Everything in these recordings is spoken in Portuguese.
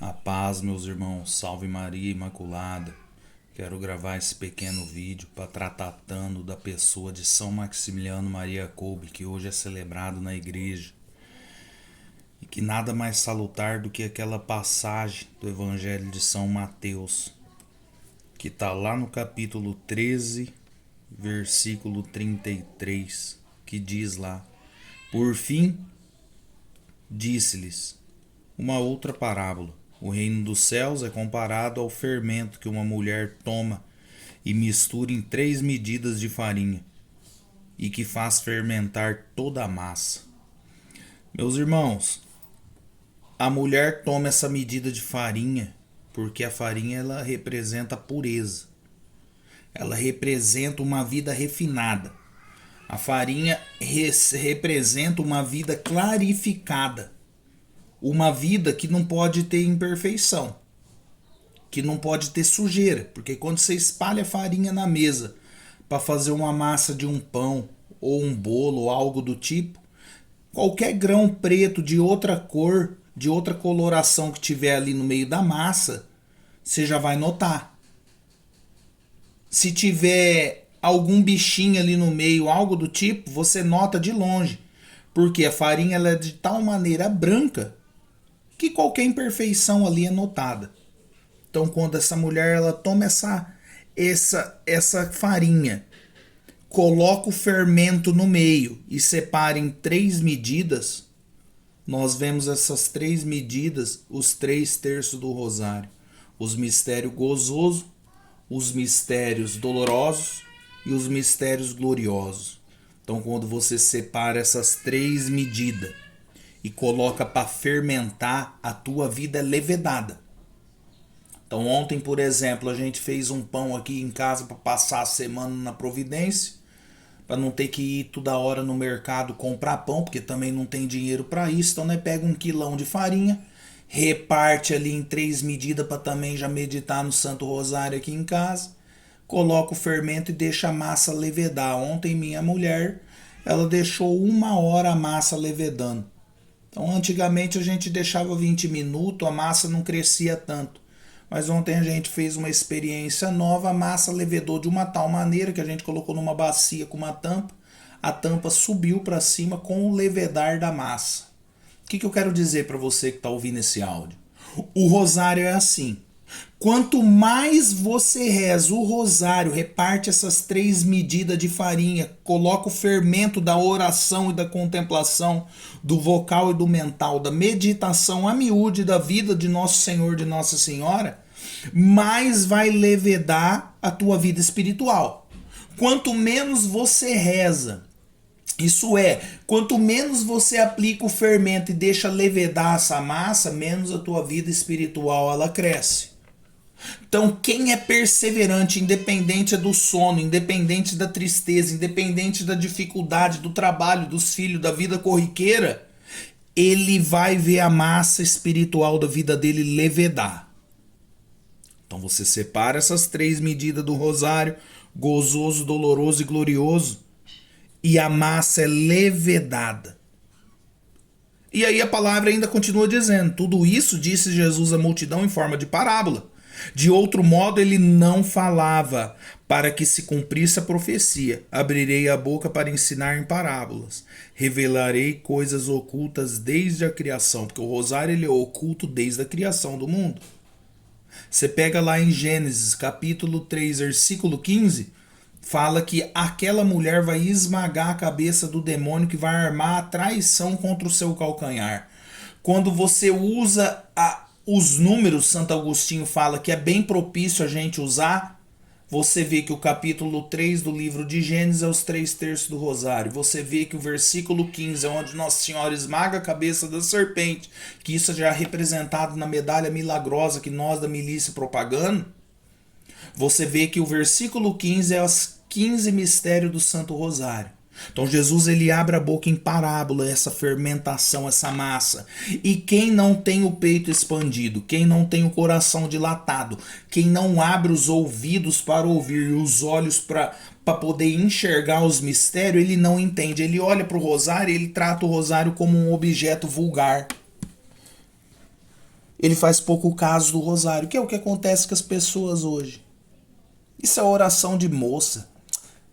A paz, meus irmãos, salve Maria Imaculada. Quero gravar esse pequeno vídeo para estar tratando da pessoa de São Maximiliano Maria Kolbe, que hoje é celebrado na igreja. E que nada mais salutar do que aquela passagem do Evangelho de São Mateus, que está lá no capítulo 13, versículo 33, que diz lá: Por fim, disse-lhes uma outra parábola. O reino dos céus é comparado ao fermento que uma mulher toma e mistura em 3 medidas de farinha, e que faz fermentar toda a massa. Meus irmãos, a mulher toma essa medida de farinha porque a farinha ela representa a pureza. Ela representa uma vida refinada. A farinha representa uma vida clarificada. Uma vida que não pode ter imperfeição, que não pode ter sujeira, porque quando você espalha farinha na mesa para fazer uma massa de um pão ou um bolo ou algo do tipo, qualquer grão preto de outra cor, de outra coloração que tiver ali no meio da massa, você já vai notar. Se tiver algum bichinho ali no meio, algo do tipo, você nota de longe, porque a farinha ela é de tal maneira branca que qualquer imperfeição ali é notada. Então, quando essa mulher ela toma essa farinha, coloca o fermento no meio e separa em 3 medidas, nós vemos essas 3 medidas, os 3 terços do rosário. Os mistérios gozosos, os mistérios dolorosos e os mistérios gloriosos. Então, quando você separa essas 3 medidas e coloca para fermentar, a tua vida é levedada. Então ontem, por exemplo, a gente fez um pão aqui em casa para passar a semana na Providência, para não ter que ir toda hora no mercado comprar pão, porque também não tem dinheiro para isso. Então pega 1 quilão de farinha, reparte ali em 3 medidas para também já meditar no Santo Rosário aqui em casa, coloca o fermento e deixa a massa levedar. Ontem minha mulher, ela deixou 1 hora a massa levedando. Então, antigamente a gente deixava 20 minutos, a massa não crescia tanto. Mas ontem a gente fez uma experiência nova, a massa levedou de uma tal maneira que a gente colocou numa bacia com uma tampa, a tampa subiu para cima com o levedar da massa. O que eu quero dizer para você que está ouvindo esse áudio? O rosário é assim. Quanto mais você reza o rosário, reparte essas 3 medidas de farinha, coloca o fermento da oração e da contemplação, do vocal e do mental, da meditação a miúde da vida de Nosso Senhor, de Nossa Senhora, mais vai levedar a tua vida espiritual. Quanto menos você reza, isso é, quanto menos você aplica o fermento e deixa levedar essa massa, menos a tua vida espiritual ela cresce. Então, quem é perseverante, independente do sono, independente da tristeza, independente da dificuldade, do trabalho, dos filhos, da vida corriqueira, ele vai ver a massa espiritual da vida dele levedar. Então, você separa essas 3 medidas do rosário, gozoso, doloroso e glorioso, e a massa é levedada. E aí a palavra ainda continua dizendo: tudo isso disse Jesus à multidão em forma de parábola. De outro modo ele não falava, para que se cumprisse a profecia. Abrirei a boca para ensinar em parábolas. Revelarei coisas ocultas desde a criação, porque o rosário ele é oculto desde a criação do mundo. Você pega lá em Gênesis, capítulo 3, versículo 15, fala que aquela mulher vai esmagar a cabeça do demônio que vai armar a traição contra o seu calcanhar. Quando você usa os números, Santo Agostinho fala que é bem propício a gente usar, você vê que o capítulo 3 do livro de Gênesis é os 3 terços do rosário. Você vê que o versículo 15 é onde Nossa Senhora esmaga a cabeça da serpente, que isso já é representado na medalha milagrosa que nós da milícia propagando. Você vê que o versículo 15 é os 15 mistérios do Santo Rosário. Então Jesus ele abre a boca em parábola, essa fermentação, essa massa. E quem não tem o peito expandido, quem não tem o coração dilatado, quem não abre os ouvidos para ouvir e os olhos para poder enxergar os mistérios, ele não entende. Ele olha para o rosário e ele trata o rosário como um objeto vulgar. Ele faz pouco caso do rosário, que é o que acontece com as pessoas hoje. Isso é oração de moça.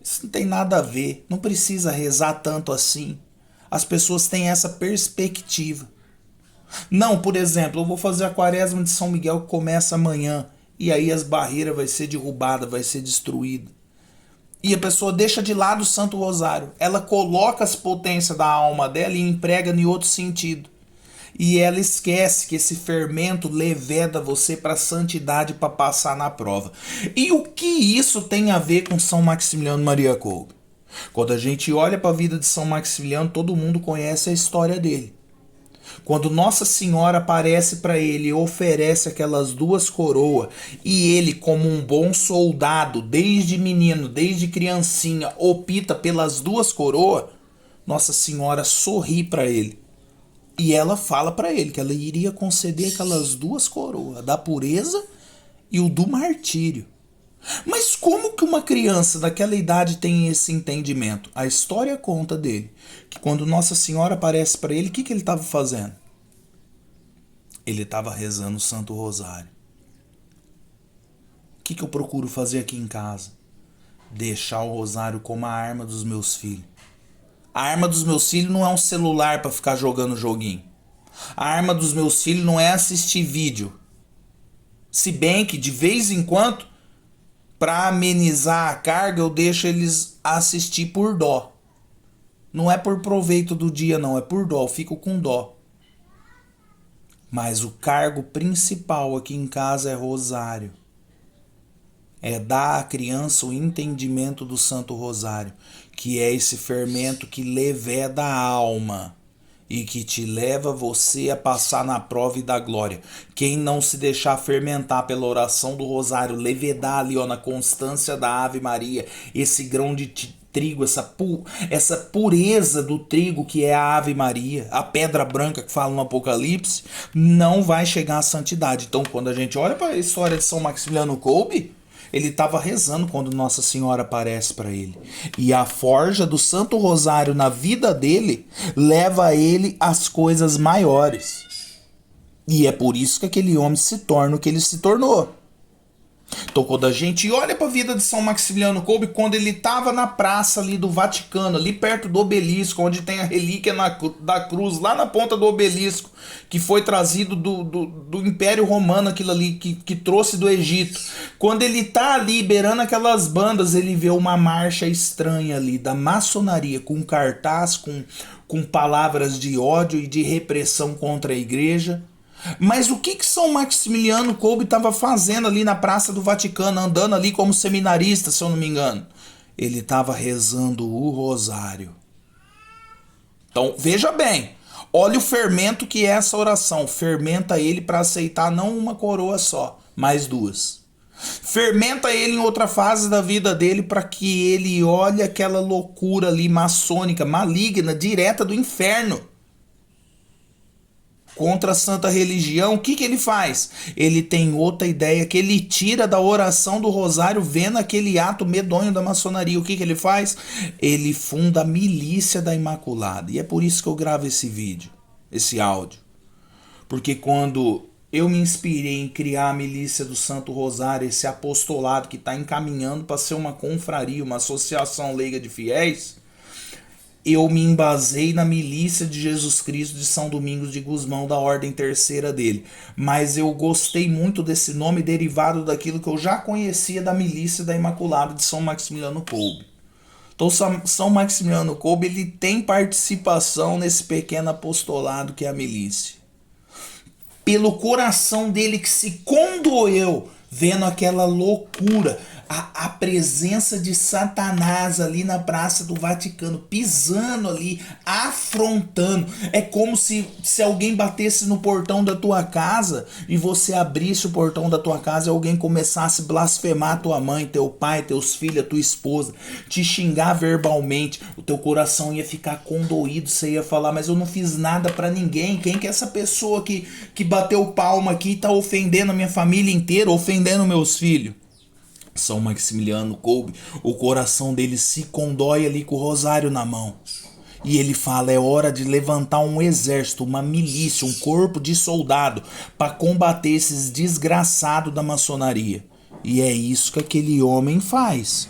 Isso não tem nada a ver. Não precisa rezar tanto assim. As pessoas têm essa perspectiva. Não, por exemplo, eu vou fazer a quaresma de São Miguel que começa amanhã. E aí as barreiras vai ser derrubadas, vai ser destruída. E a pessoa deixa de lado o Santo Rosário. Ela coloca as potências da alma dela e emprega em outro sentido. E ela esquece que esse fermento leveda você para a santidade para passar na prova. E o que isso tem a ver com São Maximiliano Maria Kolbe? Quando a gente olha para a vida de São Maximiliano, todo mundo conhece a história dele. Quando Nossa Senhora aparece para ele e oferece aquelas duas coroas, e ele, como um bom soldado, desde menino, desde criancinha, opta pelas duas coroas, Nossa Senhora sorri para ele. E ela fala para ele que ela iria conceder aquelas duas coroas, da pureza e o do martírio. Mas como que uma criança daquela idade tem esse entendimento? A história conta dele, que quando Nossa Senhora aparece para ele, o que ele estava fazendo? Ele estava rezando o Santo Rosário. O que eu procuro fazer aqui em casa? Deixar o rosário como a arma dos meus filhos. A arma dos meus filhos não é um celular para ficar jogando joguinho. A arma dos meus filhos não é assistir vídeo. Se bem que de vez em quando, para amenizar a carga, eu deixo eles assistir por dó. Não é por proveito do dia não, é por dó, eu fico com dó. Mas o cargo principal aqui em casa é rosário. É dar à criança o entendimento do Santo Rosário, que é esse fermento que leveda a alma e que te leva você a passar na prova e da glória. Quem não se deixar fermentar pela oração do Rosário, levedar ali na constância da Ave Maria, esse grão de trigo, essa pureza do trigo que é a Ave Maria, a pedra branca que fala no Apocalipse, não vai chegar à santidade. Então, quando a gente olha para a história de São Maximiliano Kolbe, ele estava rezando quando Nossa Senhora aparece para ele. E a forja do Santo Rosário na vida dele leva ele às coisas maiores. E é por isso que aquele homem se torna o que ele se tornou. Então, quando a gente olha para a vida de São Maximiliano Kolbe, quando ele estava na praça ali do Vaticano, ali perto do obelisco, onde tem a relíquia da cruz, lá na ponta do obelisco, que foi trazido do Império Romano, aquilo ali, que trouxe do Egito. Quando ele está ali beirando aquelas bandas, ele vê uma marcha estranha ali da maçonaria, com cartaz, com palavras de ódio e de repressão contra a igreja. Mas o que São Maximiliano Kolbe estava fazendo ali na Praça do Vaticano, andando ali como seminarista, se eu não me engano? Ele estava rezando o rosário. Então, veja bem, olha o fermento que é essa oração. Fermenta ele para aceitar não uma coroa só, mas duas. Fermenta ele em outra fase da vida dele para que ele olhe aquela loucura ali maçônica, maligna, direta do inferno. Contra a santa religião, o que ele faz? Ele tem outra ideia que ele tira da oração do rosário vendo aquele ato medonho da maçonaria. O que ele faz? Ele funda a milícia da Imaculada. E é por isso que eu gravo esse vídeo, esse áudio. Porque quando eu me inspirei em criar a milícia do Santo Rosário, esse apostolado que está encaminhando para ser uma confraria, uma associação leiga de fiéis, eu me embasei na milícia de Jesus Cristo de São Domingos de Gusmão, da ordem terceira dele. Mas eu gostei muito desse nome derivado daquilo que eu já conhecia da milícia da Imaculada de São Maximiliano Kolbe. Então São Maximiliano Kolbe ele tem participação nesse pequeno apostolado que é a milícia. Pelo coração dele que se condoeu vendo aquela loucura, a presença de Satanás ali na Praça do Vaticano, pisando ali, afrontando. É como se alguém batesse no portão da tua casa e você abrisse o portão da tua casa e alguém começasse a blasfemar tua mãe, teu pai, teus filhos, tua esposa, te xingar verbalmente. O teu coração ia ficar condoído, você ia falar, mas eu não fiz nada pra ninguém. Quem que é essa pessoa que bateu palma aqui e tá ofendendo a minha família inteira, ofendendo meus filhos? São Maximiliano Kolbe, o coração dele se condói ali com o rosário na mão. E ele fala: é hora de levantar um exército, uma milícia, um corpo de soldado para combater esses desgraçados da maçonaria. E é isso que aquele homem faz.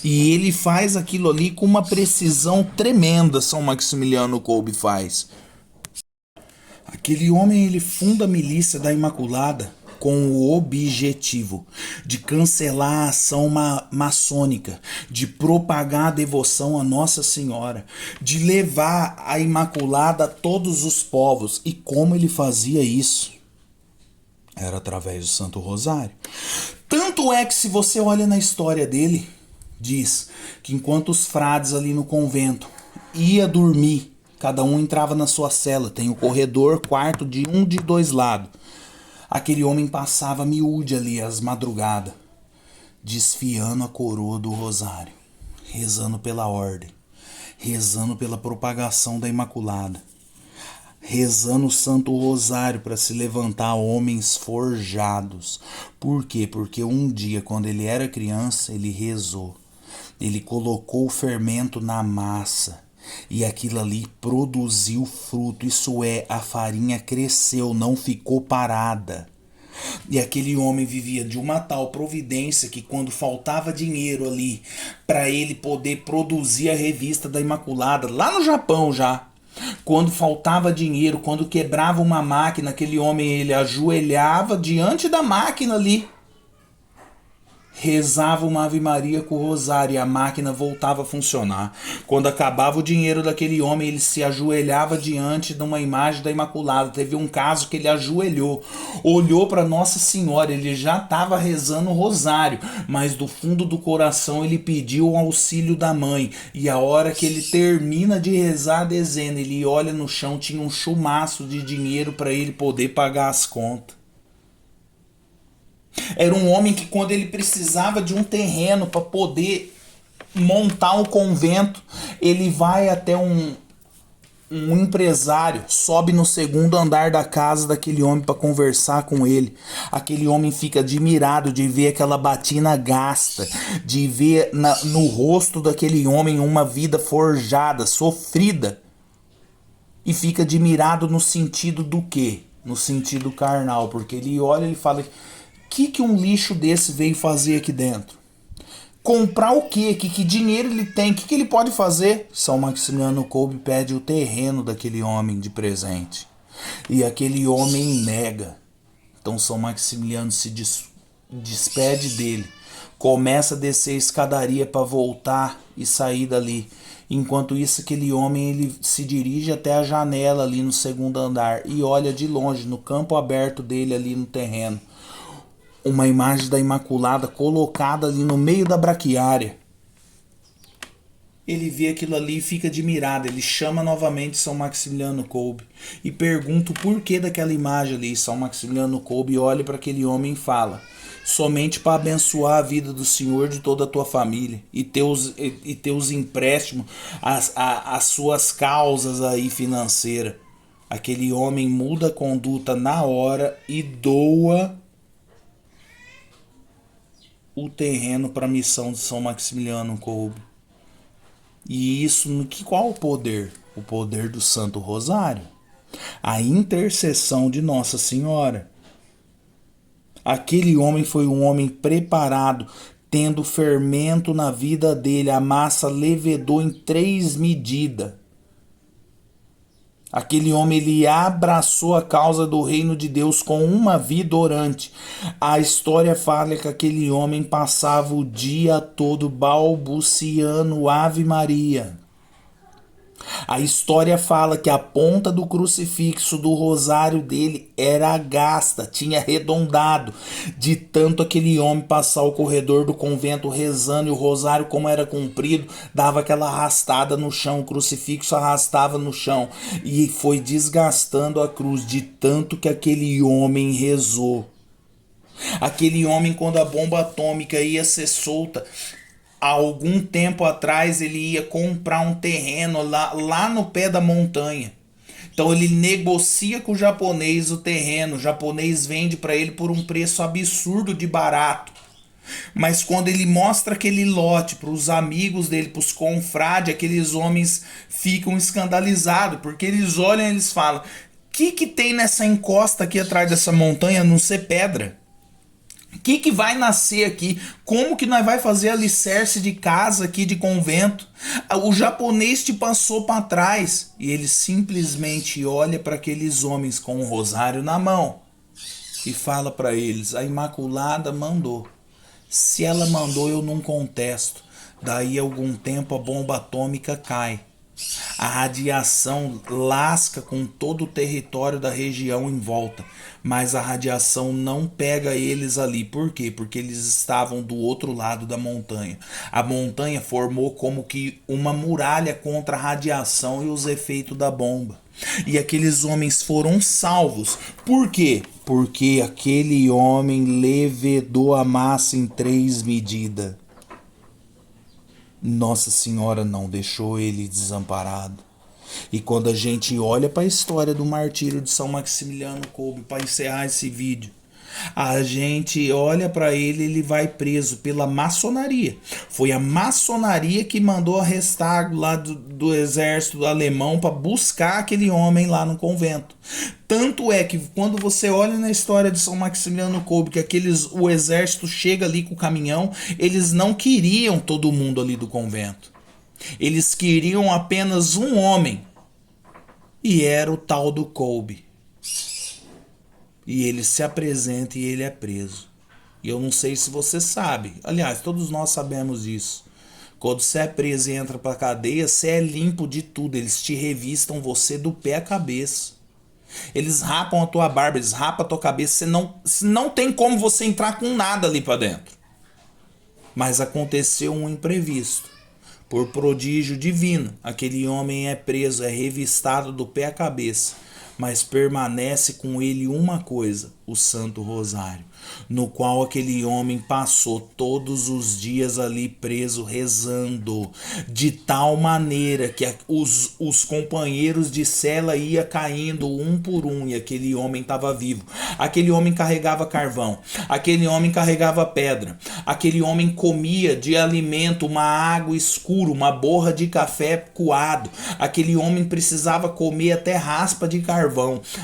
E ele faz aquilo ali com uma precisão tremenda, São Maximiliano Kolbe faz. Aquele homem ele funda a milícia da Imaculada com o objetivo de cancelar a ação maçônica, de propagar a devoção a Nossa Senhora, de levar a Imaculada a todos os povos. E como ele fazia isso? Era através do Santo Rosário. Tanto é que se você olha na história dele, diz que enquanto os frades ali no convento ia dormir, cada um entrava na sua cela, tem o corredor, quarto de um de dois lados. Aquele homem passava miúde ali às madrugadas, desfiando a coroa do rosário, rezando pela ordem, rezando pela propagação da Imaculada, rezando o Santo Rosário para se levantar homens forjados. Por quê? Porque um dia, quando ele era criança, ele rezou. Ele colocou o fermento na massa e aquilo ali produziu fruto. Isso é, a farinha cresceu, não ficou parada. E aquele homem vivia de uma tal providência que quando faltava dinheiro ali para ele poder produzir a revista da Imaculada, lá no Japão já, quando faltava dinheiro, quando quebrava uma máquina, aquele homem ele ajoelhava diante da máquina ali, rezava uma Ave Maria com o rosário e a máquina voltava a funcionar. Quando acabava o dinheiro daquele homem, ele se ajoelhava diante de uma imagem da Imaculada. Teve um caso que ele ajoelhou, olhou para Nossa Senhora, ele já estava rezando o rosário, mas do fundo do coração ele pediu o auxílio da mãe. E a hora que ele termina de rezar a dezena, ele olha no chão, tinha um chumaço de dinheiro para ele poder pagar as contas. Era um homem que quando ele precisava de um terreno para poder montar um convento, ele vai até um empresário, sobe no segundo andar da casa daquele homem para conversar com ele. Aquele homem fica admirado de ver aquela batina gasta, de ver no rosto daquele homem uma vida forjada, sofrida. E fica admirado no sentido do quê? No sentido carnal, porque ele olha e fala: que um lixo desse veio fazer aqui dentro? Comprar o quê? Que dinheiro ele tem? O que ele pode fazer? São Maximiliano Kolbe pede o terreno daquele homem de presente. E aquele homem nega. Então São Maximiliano se despede dele. Começa a descer a escadaria para voltar e sair dali. Enquanto isso, aquele homem ele se dirige até a janela ali no segundo andar e olha de longe, no campo aberto dele ali no terreno, uma imagem da Imaculada colocada ali no meio da braquiária. Ele vê aquilo ali e fica admirado. Ele chama novamente São Maximiliano Kolbe e pergunta o porquê daquela imagem ali. São Maximiliano Kolbe olha para aquele homem e fala: somente para abençoar a vida do Senhor, de toda a tua família e teus empréstimos, as suas causas aí financeiras. Aquele homem muda a conduta na hora e doa o terreno para a missão de São Maximiliano Kolbe. E isso, qual o poder? O poder do Santo Rosário, a intercessão de Nossa Senhora. Aquele homem foi um homem preparado, tendo fermento na vida dele, a massa levedou em 3 medidas. Aquele homem ele abraçou a causa do reino de Deus com uma vida orante. A história fala que aquele homem passava o dia todo balbuciando Ave Maria. A história fala que a ponta do crucifixo do rosário dele era gasta, tinha arredondado, de tanto aquele homem passar o corredor do convento rezando, e o rosário, como era comprido, dava aquela arrastada no chão, o crucifixo arrastava no chão e foi desgastando a cruz de tanto que aquele homem rezou. Aquele homem, quando a bomba atômica ia ser solta, há algum tempo atrás ele ia comprar um terreno lá no pé da montanha. Então ele negocia com o japonês o terreno. O japonês vende para ele por um preço absurdo de barato. Mas quando ele mostra aquele lote para os amigos dele, para os confrades, aqueles homens ficam escandalizados, porque eles olham e eles falam: que tem nessa encosta aqui atrás dessa montanha a não ser pedra? O que vai nascer aqui? Como que nós vai fazer alicerce de casa aqui, de convento? O japonês te passou para trás. E ele simplesmente olha para aqueles homens com um rosário na mão e fala para eles: a Imaculada mandou. Se ela mandou, eu não contesto. Daí a algum tempo a bomba atômica cai. A radiação lasca com todo o território da região em volta, mas a radiação não pega eles ali. Por quê? Porque eles estavam do outro lado da montanha. A montanha formou como que uma muralha contra a radiação e os efeitos da bomba. E aqueles homens foram salvos. Por quê? Porque aquele homem levedou a massa em 3 medidas. Nossa Senhora não deixou ele desamparado. E quando a gente olha para a história do martírio de São Maximiliano Kolbe, para encerrar esse vídeo, a gente olha para ele, ele vai preso pela maçonaria. Foi a maçonaria que mandou arrestar lá do exército alemão para buscar aquele homem lá no convento. Tanto é que quando você olha na história de São Maximiliano Kolbe, que o exército chega ali com o caminhão, eles não queriam todo mundo ali do convento. Eles queriam apenas um homem. E era o tal do Kolbe. E ele se apresenta e ele é preso. E eu não sei se você sabe. Aliás, todos nós sabemos isso. Quando você é preso e entra pra cadeia, você é limpo de tudo. Eles te revistam você do pé à cabeça. Eles rapam a tua barba, eles rapam a tua cabeça. Não tem como você entrar com nada ali pra dentro. Mas aconteceu um imprevisto. Por prodígio divino, aquele homem é preso, é revistado do pé à cabeça. Mas permanece com ele uma coisa, o Santo Rosário, no qual aquele homem passou todos os dias ali preso rezando, de tal maneira que os companheiros de cela ia caindo um por um e aquele homem estava vivo. Aquele homem carregava carvão, aquele homem carregava pedra, aquele homem comia de alimento uma água escura, uma borra de café coado, aquele homem precisava comer até raspa de carvão.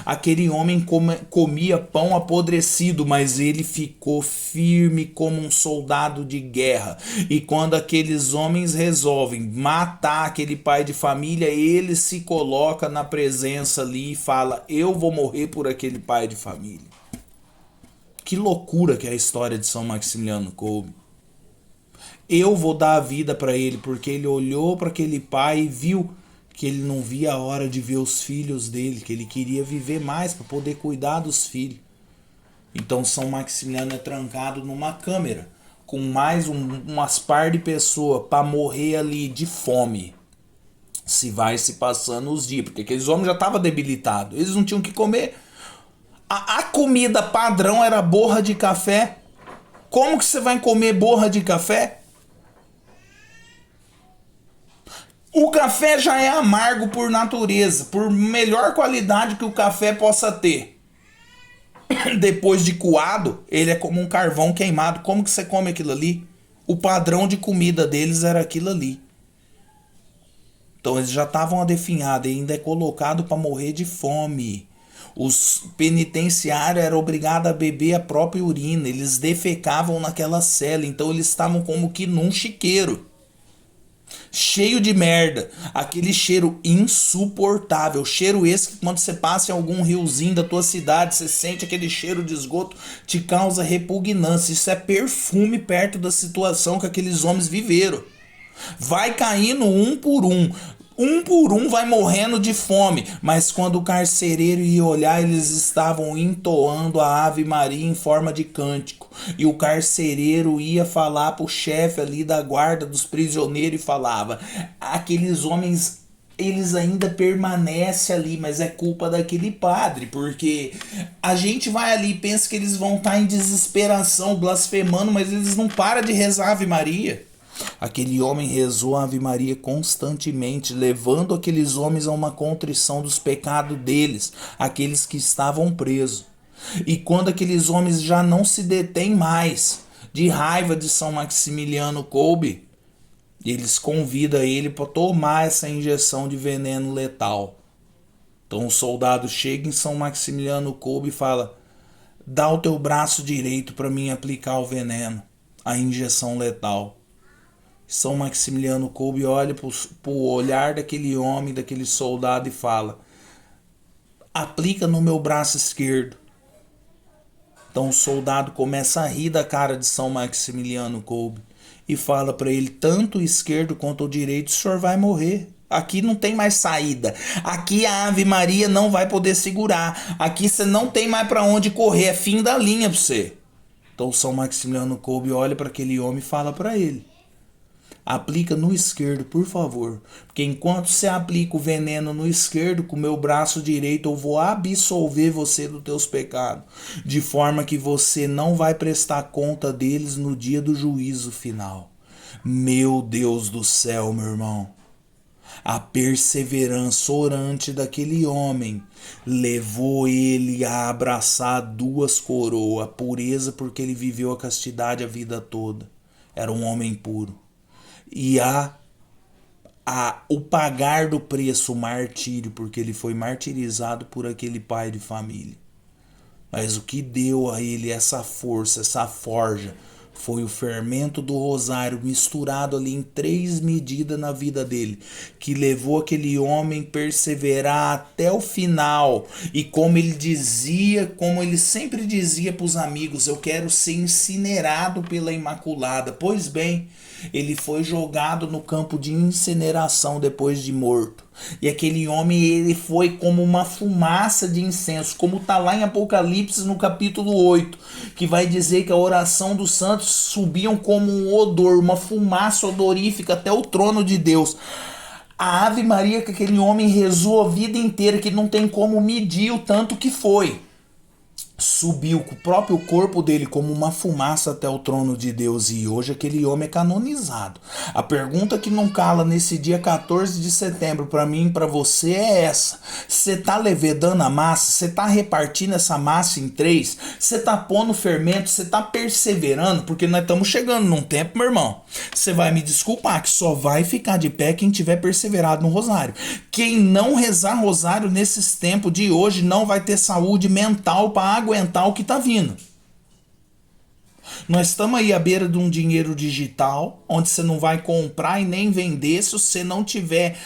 Aquele homem comia pão apodrecido, mas ele ficou firme como um soldado de guerra. E quando aqueles homens resolvem matar aquele pai de família, ele se coloca na presença ali e fala: eu vou morrer por aquele pai de família. Que loucura que é a história de São Maximiliano Kolbe. Eu vou dar a vida para ele, porque ele olhou para aquele pai e viu que ele não via a hora de ver os filhos dele, que ele queria viver mais para poder cuidar dos filhos. Então São Maximiliano é trancado numa câmera com mais umas par de pessoas para morrer ali de fome. Se vai se passando os dias, porque aqueles homens já estavam debilitados, eles não tinham o que comer. A comida padrão era borra de café. Como que você vai comer borra de café? O café já é amargo por natureza, por melhor qualidade que o café possa ter. Depois de coado, ele é como um carvão queimado. Como que você come aquilo ali? O padrão de comida deles era aquilo ali. Então eles já estavam adefinhados e ainda é colocado para morrer de fome. Os penitenciários eram obrigados a beber a própria urina. Eles defecavam naquela cela. Então eles estavam como que num chiqueiro. Cheio de merda, aquele cheiro insuportável, cheiro esse que quando você passa em algum riozinho da tua cidade, você sente aquele cheiro de esgoto, te causa repugnância. Isso é perfume perto da situação que aqueles homens viveram. Vai caindo um por um vai morrendo de fome, mas quando o carcereiro ia olhar, eles estavam entoando a Ave Maria em forma de cântico. E o carcereiro ia falar pro chefe ali da guarda dos prisioneiros e falava: aqueles homens, eles ainda permanecem ali, mas é culpa daquele padre, porque a gente vai ali e pensa que eles vão estar em desesperação, blasfemando, mas eles não param de rezar a Ave Maria. Aquele homem rezou a Ave Maria constantemente, levando aqueles homens a uma contrição dos pecados deles, aqueles que estavam presos. E quando aqueles homens já não se detêm mais de raiva de São Maximiliano Kolbe, eles convidam ele para tomar essa injeção de veneno letal. Então o soldado chega em São Maximiliano Kolbe e fala: dá o teu braço direito para mim aplicar o veneno, a injeção letal. São Maximiliano Kolbe olha para o olhar daquele homem, daquele soldado e fala: aplica no meu braço esquerdo. Então o soldado começa a rir da cara de São Maximiliano Kolbe e fala para ele: tanto o esquerdo quanto o direito, o senhor vai morrer. Aqui não tem mais saída. Aqui a Ave Maria não vai poder segurar. Aqui você não tem mais para onde correr. É fim da linha para você. Então São Maximiliano Kolbe olha para aquele homem e fala para ele: aplica no esquerdo, por favor. Porque enquanto você aplica o veneno no esquerdo, com o meu braço direito eu vou absolver você dos teus pecados. De forma que você não vai prestar conta deles no dia do juízo final. Meu Deus do céu, meu irmão. A perseverança orante daquele homem levou ele a abraçar duas coroas. A pureza porque ele viveu a castidade a vida toda. Era um homem puro. E o pagar do preço, o martírio, porque ele foi martirizado por aquele pai de família. Mas o que deu a ele essa força, essa forja, foi o fermento do rosário misturado ali em 3 medidas na vida dele, que levou aquele homem a perseverar até o final. E como ele dizia, como ele sempre dizia para os amigos: eu quero ser incinerado pela Imaculada. Pois bem, ele foi jogado no campo de incineração depois de morto. E aquele homem, ele foi como uma fumaça de incenso, como está lá em Apocalipse no capítulo 8, que vai dizer que a oração dos santos subiam como um odor, uma fumaça odorífica até o trono de Deus. A Ave Maria que aquele homem rezou a vida inteira, que não tem como medir o tanto que foi, subiu com o próprio corpo dele como uma fumaça até o trono de Deus. E hoje aquele homem é canonizado. A pergunta que não cala nesse dia 14 de setembro para mim e para você é essa: você tá levedando a massa? Você tá repartindo essa massa em 3? Você tá pondo fermento? Você tá perseverando? Porque nós estamos chegando num tempo, meu irmão, você vai me desculpar, que só vai ficar de pé quem tiver perseverado no rosário. Quem não rezar rosário nesses tempos de hoje não vai ter saúde mental para aguentar o que tá vindo. Nós estamos aí à beira de um dinheiro digital, onde você não vai comprar e nem vender se você não tiver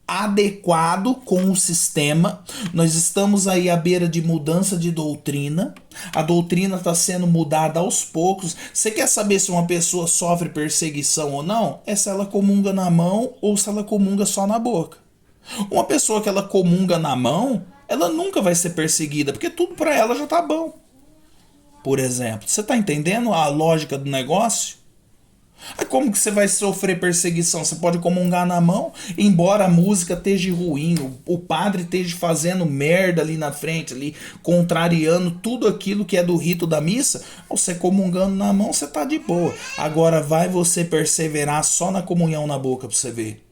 adequado com o sistema. Nós estamos aí à beira de mudança de doutrina. A doutrina está sendo mudada aos poucos. Você quer saber se uma pessoa sofre perseguição ou não? É se ela comunga na mão ou se ela comunga só na boca. Uma pessoa que ela comunga na mão, ela nunca vai ser perseguida, porque tudo para ela já tá bom. Por exemplo, você tá entendendo a lógica do negócio? Aí como que você vai sofrer perseguição? Você pode comungar na mão, embora a música esteja ruim, o padre esteja fazendo merda ali na frente, ali, contrariando tudo aquilo que é do rito da missa. Você comungando na mão, você tá de boa. Agora vai você perseverar só na comunhão na boca pra você ver.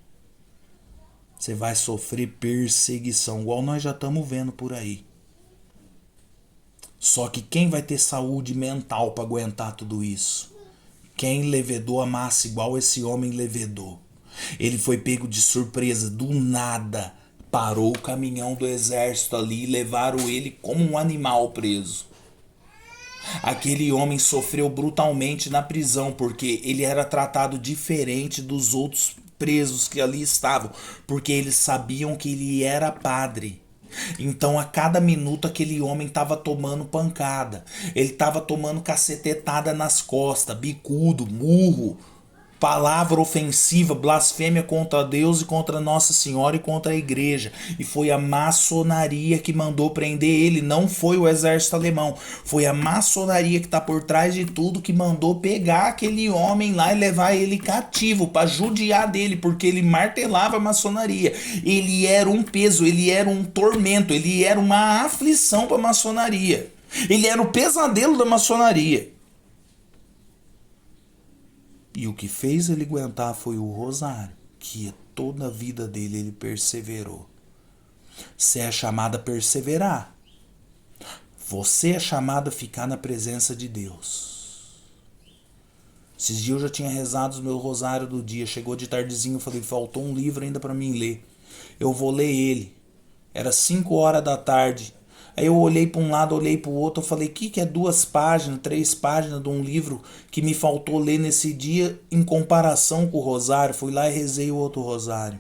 Você vai sofrer perseguição, igual nós já estamos vendo por aí. Só que quem vai ter saúde mental para aguentar tudo isso? Quem levedou a massa igual esse homem levedou. Ele foi pego de surpresa, do nada. Parou o caminhão do exército ali e levaram ele como um animal preso. Aquele homem sofreu brutalmente na prisão, porque ele era tratado diferente dos outros presos que ali estavam, porque eles sabiam que ele era padre. Então a cada minuto aquele homem estava tomando pancada, ele estava tomando cacetetada nas costas, bicudo, murro, palavra ofensiva, blasfêmia contra Deus e contra Nossa Senhora e contra a igreja. E foi a maçonaria que mandou prender ele, não foi o exército alemão. Foi a maçonaria que está por trás de tudo, que mandou pegar aquele homem lá e levar ele cativo para judiar dele, porque ele martelava a maçonaria. Ele era um peso, ele era um tormento, ele era uma aflição para a maçonaria. Ele era o pesadelo da maçonaria. E o que fez ele aguentar foi o rosário, que toda a vida dele ele perseverou. Você é chamado a perseverar. Você é chamado a ficar na presença de Deus. Esses dias eu já tinha rezado os meus rosários do dia. Chegou de tardezinho, eu falei, faltou um livro ainda para mim ler. Eu vou ler ele. Era 5 horas da tarde. Aí eu olhei para um lado, olhei para o outro, eu falei, que é 2 páginas, 3 páginas de um livro que me faltou ler nesse dia em comparação com o rosário. Fui lá e rezei o outro rosário.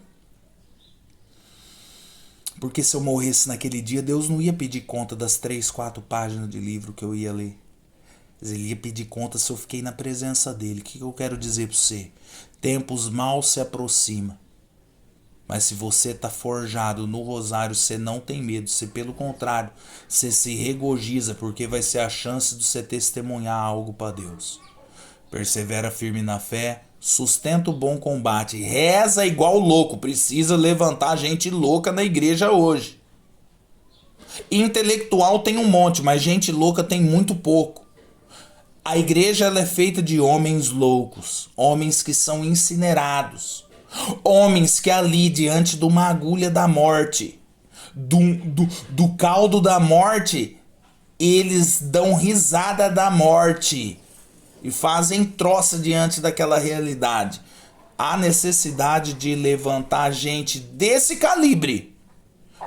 Porque se eu morresse naquele dia, Deus não ia pedir conta das 3, 4 páginas de livro que eu ia ler. Ele ia pedir conta se eu fiquei na presença dele. O que eu quero dizer para você? Tempos maus se aproximam. Mas se você está forjado no rosário, você não tem medo. Você, pelo contrário, você se regozija, porque vai ser a chance de você testemunhar algo para Deus. Persevera firme na fé, sustenta o bom combate, reza igual louco. Precisa levantar gente louca na igreja hoje. Intelectual tem um monte, mas gente louca tem muito pouco. A igreja ela é feita de homens loucos, homens que são incinerados, homens que ali diante de uma agulha da morte, do caldo da morte, eles dão risada da morte e fazem troça diante daquela realidade. Há necessidade de levantar gente desse calibre,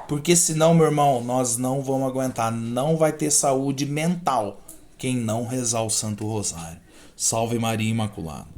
porque senão, meu irmão, nós não vamos aguentar, não vai ter saúde mental quem não rezar o Santo Rosário. Salve Maria Imaculada.